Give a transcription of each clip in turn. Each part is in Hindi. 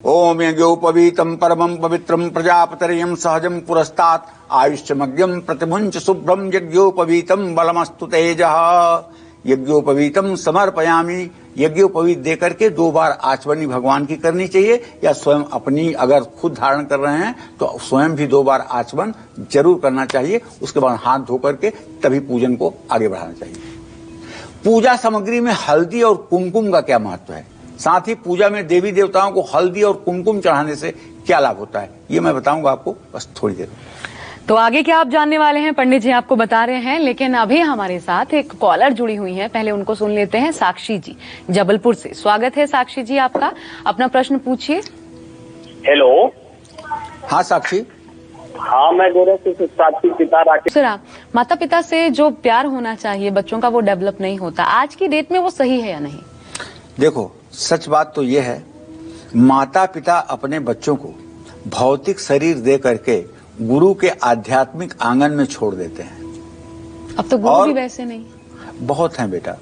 ओम यज्ञोपवीतम परमं पवित्रं प्रजापतिर्यं सहजं पुरस्तात् आयुष्यमग्यं प्रतिमुंच शुभ्रं यज्ञोपवीतम बलमस्तु तेजः। यज्ञोपवीतम समर्पयामि। यज्ञोपवीत देकर के 2 बार आचमनी भगवान की करनी चाहिए, या स्वयं अपनी अगर खुद धारण कर रहे हैं तो स्वयं भी 2 बार आचमन जरूर करना चाहिए। उसके बाद हाथ धो करके तभी पूजन को आगे बढ़ाना चाहिए। पूजा सामग्री में हल्दी और कुमकुम का क्या महत्व है, साथ ही पूजा में देवी देवताओं को हल्दी और कुमकुम चढ़ाने से क्या लाभ होता है, ये मैं बताऊंगा आपको बस थोड़ी देर में। तो आगे क्या आप जानने वाले हैं, पंडित जी आपको बता रहे हैं, लेकिन अभी हमारे साथ एक कॉलर जुड़ी हुई है, पहले उनको सुन लेते हैं। साक्षी जी जबलपुर से, स्वागत है साक्षी जी आपका, अपना प्रश्न पूछिए। हेलो। हाँ साक्षी। हाँ, मैं गोरखपुर से साक्षी पिता राकेश। दूसरा, माता पिता से जो प्यार होना चाहिए बच्चों का वो डेवलप नहीं होता, आज की डेट में वो सही है या नहीं? देखो, सच बात तो ये है, माता पिता अपने बच्चों को भौतिक शरीर दे करके गुरु के आध्यात्मिक आंगन में छोड़ देते हैं। अब तो गुरु भी वैसे नहीं, बहुत हैं बेटा।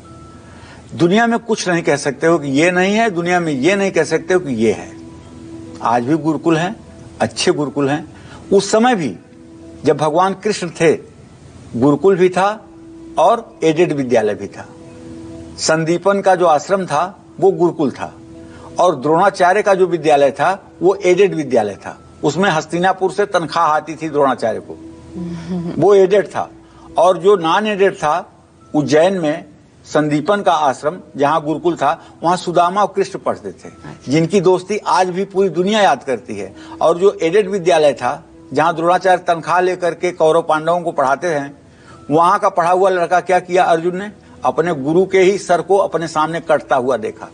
दुनिया में कुछ नहीं कह सकते हो कि ये नहीं है, दुनिया में ये नहीं कह सकते हो कि ये है। आज भी गुरुकुल हैं, अच्छे गुरुकुल हैं। उस समय भी जब भगवान कृष्ण थे, गुरुकुल भी था और एडेड विद्यालय भी था। संदीपन का जो आश्रम था वो गुरुकुल था, और द्रोणाचार्य का जो विद्यालय था वो एडेड विद्यालय था। उसमें हस्तिनापुर से तनख्वाह आती थी द्रोणाचार्य को, वो एडेड था। और जो नॉन एडेड था, उज्जैन में संदीपन का आश्रम जहां गुरुकुल था, वहां सुदामा और कृष्ण पढ़ते थे, जिनकी दोस्ती आज भी पूरी दुनिया याद करती है। और जो एडेड विद्यालय था, जहां द्रोणाचार्य तनख्वाह लेकर के कौरव पांडवों को पढ़ाते हैं, वहां का पढ़ा हुआ लड़का क्या किया, अर्जुन ने अपने गुरु के ही सर को अपने सामने कटता हुआ देखा।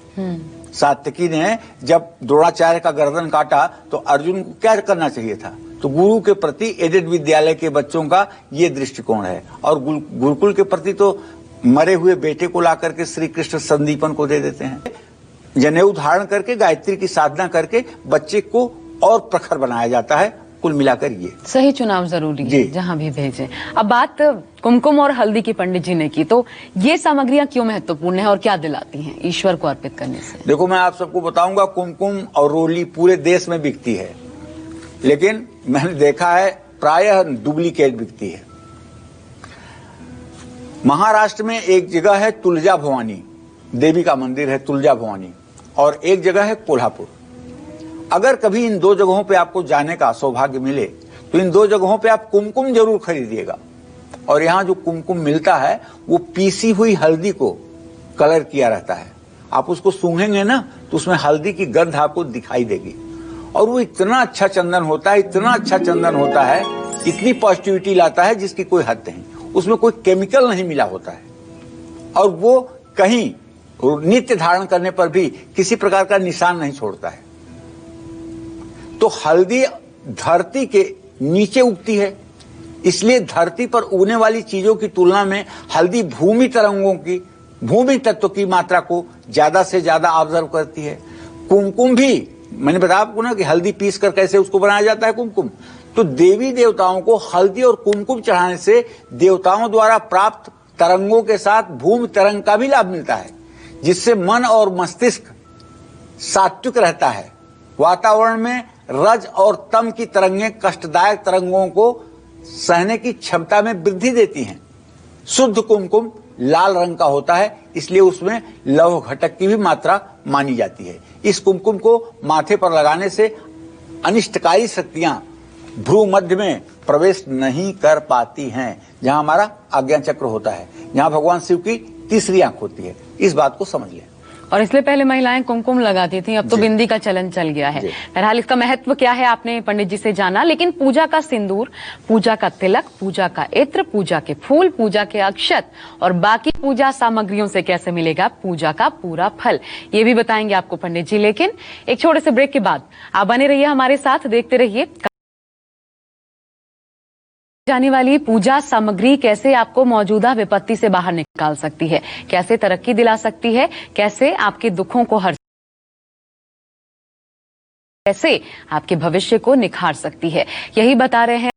सात्यकी ने जब द्रोणाचार्य का गर्दन काटा तो अर्जुन को क्या करना चाहिए था? तो गुरु के प्रति एडेड विद्यालय के बच्चों का ये दृष्टिकोण है। और गुरुकुल के प्रति तो मरे हुए बेटे को ला करके श्री कृष्ण संदीपन को दे देते हैं। जनेऊ धारण करके गायत्री की साधना करके बच्चे को और प्रखर बनाया जाता है। कुल मिलाकर ये सही चुनाव जरूरी है जहां भी भेजें। अब बात कुमकुम और हल्दी की पंडित जी ने की, तो ये सामग्रियां क्यों महत्वपूर्ण है और क्या दिलाती हैं ईश्वर को अर्पित करने से? देखो, मैं आप सबको बताऊंगा, कुमकुम और रोली पूरे देश में बिकती है, लेकिन मैंने देखा है प्रायः डुप्लीकेट बिकती है। महाराष्ट्र में एक जगह है तुलजा भवानी देवी का मंदिर है, तुलजा भवानी, और एक जगह है कोल्हापुर। अगर कभी इन 2 जगहों पे आपको जाने का सौभाग्य मिले तो इन 2 जगहों पे आप कुमकुम जरूर खरीदिएगा। और यहाँ जो कुमकुम मिलता है वो पीसी हुई हल्दी को कलर किया रहता है। आप उसको सूंघेंगे ना तो उसमें हल्दी की गंध आपको दिखाई देगी, और वो इतना अच्छा चंदन होता है, इतना अच्छा चंदन होता है, इतनी पॉजिटिविटी लाता है जिसकी कोई हद नहीं। उसमें कोई केमिकल नहीं मिला होता है, और वो कहीं नित्य धारण करने पर भी किसी प्रकार का निशान नहीं छोड़ता है। तो हल्दी धरती के नीचे उगती है, इसलिए धरती पर उगने वाली चीजों की तुलना में हल्दी भूमि तरंगों की, भूमि तत्व की मात्रा को ज्यादा से ज्यादा ऑब्जर्व करती है। कुमकुम भी मैंने बताया आपको ना कि हल्दी पीस कर कैसे उसको बनाया जाता है कुमकुम। तो देवी देवताओं को हल्दी और कुमकुम चढ़ाने से देवताओं द्वारा प्राप्त तरंगों के साथ भूमि तरंग का भी लाभ मिलता है, जिससे मन और मस्तिष्क सात्विक रहता है। वातावरण में रज और तम की तरंगें कष्टदायक तरंगों को सहने की क्षमता में वृद्धि देती हैं। शुद्ध कुमकुम लाल रंग का होता है, इसलिए उसमें लौह घटक की भी मात्रा मानी जाती है। इस कुमकुम को माथे पर लगाने से अनिष्टकारी शक्तियां भ्रू मध्य में प्रवेश नहीं कर पाती हैं, जहां हमारा आज्ञा चक्र होता है, जहां भगवान शिव की तीसरी आंख होती है। इस बात को समझ लें। और इसलिए पहले महिलाएं कुमकुम लगाती थी, अब तो बिंदी का चलन चल गया है। बहरहाल इसका महत्व क्या है आपने पंडित जी से जाना, लेकिन पूजा का सिंदूर, पूजा का तिलक, पूजा का इत्र, पूजा के फूल, पूजा के अक्षत और बाकी पूजा सामग्रियों से कैसे मिलेगा पूजा का पूरा फल, ये भी बताएंगे आपको पंडित जी। लेकिन एक छोटे से ब्रेक के बाद आप बने रहिए हमारे साथ, देखते रहिए जाने वाली पूजा सामग्री कैसे आपको मौजूदा विपत्ति से बाहर निकाल सकती है, कैसे तरक्की दिला सकती है, कैसे आपके दुखों को हर, कैसे आपके भविष्य को निखार सकती है, यही बता रहे हैं